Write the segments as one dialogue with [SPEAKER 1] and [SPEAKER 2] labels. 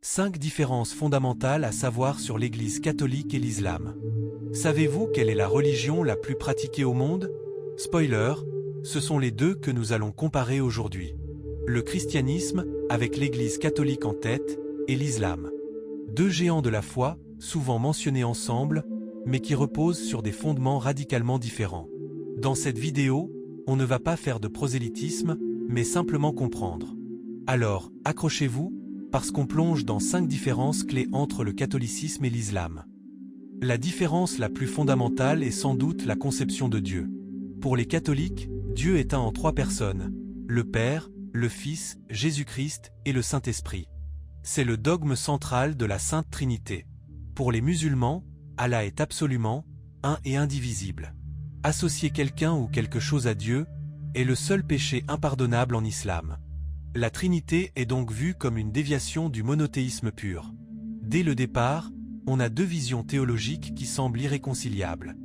[SPEAKER 1] 5 différences fondamentales à savoir sur l'Église catholique et l'islam. Savez-vous quelle est la religion la plus pratiquée au monde? Spoiler, ce sont les deux que nous allons comparer aujourd'hui. Le christianisme, avec l'Église catholique en tête, et l'islam. Deux géants de la foi, souvent mentionnés ensemble, mais qui reposent sur des fondements radicalement différents. Dans cette vidéo, on ne va pas faire de prosélytisme, mais simplement comprendre. Alors, accrochez-vous, parce qu'on plonge dans 5 différences clés entre le catholicisme et l'islam. La différence la plus fondamentale est sans doute la conception de Dieu. Pour les catholiques, Dieu est un en 3 personnes, le Père, le Fils, Jésus-Christ et le Saint-Esprit. C'est le dogme central de la Sainte Trinité. Pour les musulmans, Allah est absolument un et indivisible. Associer quelqu'un ou quelque chose à Dieu est le seul péché impardonnable en islam. La Trinité est donc vue comme une déviation du monothéisme pur. Dès le départ, on a deux visions théologiques qui semblent irréconciliables.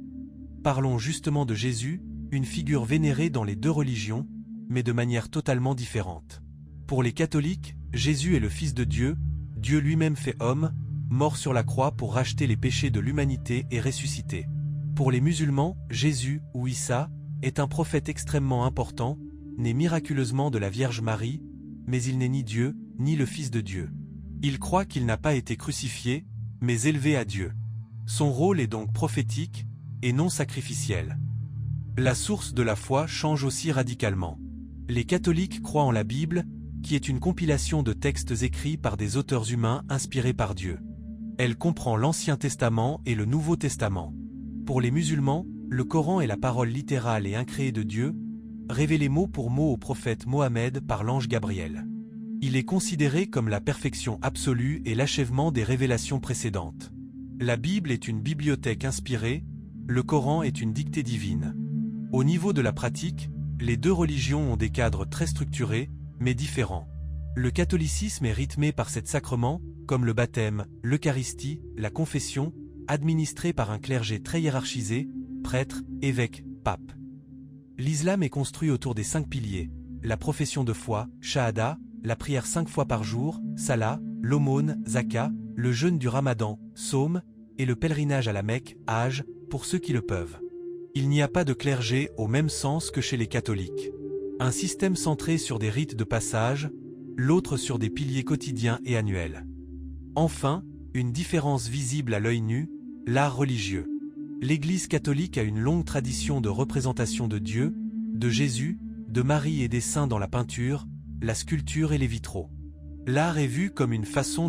[SPEAKER 1] Parlons justement de Jésus, une figure vénérée dans les deux religions, mais de manière totalement différente. Pour les catholiques, Jésus est le Fils de Dieu, Dieu lui-même fait homme, mort sur la croix pour racheter les péchés de l'humanité et ressuscité. Pour les musulmans, Jésus, ou Issa, est un prophète extrêmement important, né miraculeusement de la Vierge Marie, mais il n'est ni Dieu, ni le Fils de Dieu. Il croit qu'il n'a pas été crucifié, mais élevé à Dieu. Son rôle est donc prophétique, et non sacrificiel. La source de la foi change aussi radicalement. Les catholiques croient en la Bible, qui est une compilation de textes écrits par des auteurs humains inspirés par Dieu. Elle comprend l'Ancien Testament et le Nouveau Testament. Pour les musulmans, le Coran est la parole littérale et incréée de Dieu, révélée mot pour mot au prophète Mohammed par l'ange Gabriel. Il est considéré comme la perfection absolue et l'achèvement des révélations précédentes. La Bible est une bibliothèque inspirée, le Coran est une dictée divine. Au niveau de la pratique, les deux religions ont des cadres très structurés, mais différents. Le catholicisme est rythmé par 7 sacrements, comme le baptême, l'Eucharistie, la confession, administrés par un clergé très hiérarchisé, prêtre, évêque, pape. L'islam est construit autour des 5 piliers, la profession de foi, shahada, la prière 5 fois par jour, salat, l'aumône, zaka, le jeûne du ramadan, saum, et le pèlerinage à la Mecque, hajj, pour ceux qui le peuvent. Il n'y a pas de clergé au même sens que chez les catholiques. Un système centré sur des rites de passage, l'autre sur des piliers quotidiens et annuels. Enfin, une différence visible à l'œil nu, l'art religieux. L'Église catholique a une longue tradition de représentation de Dieu, de Jésus, de Marie et des saints dans la peinture, la sculpture et les vitraux. L'art est vu comme une façon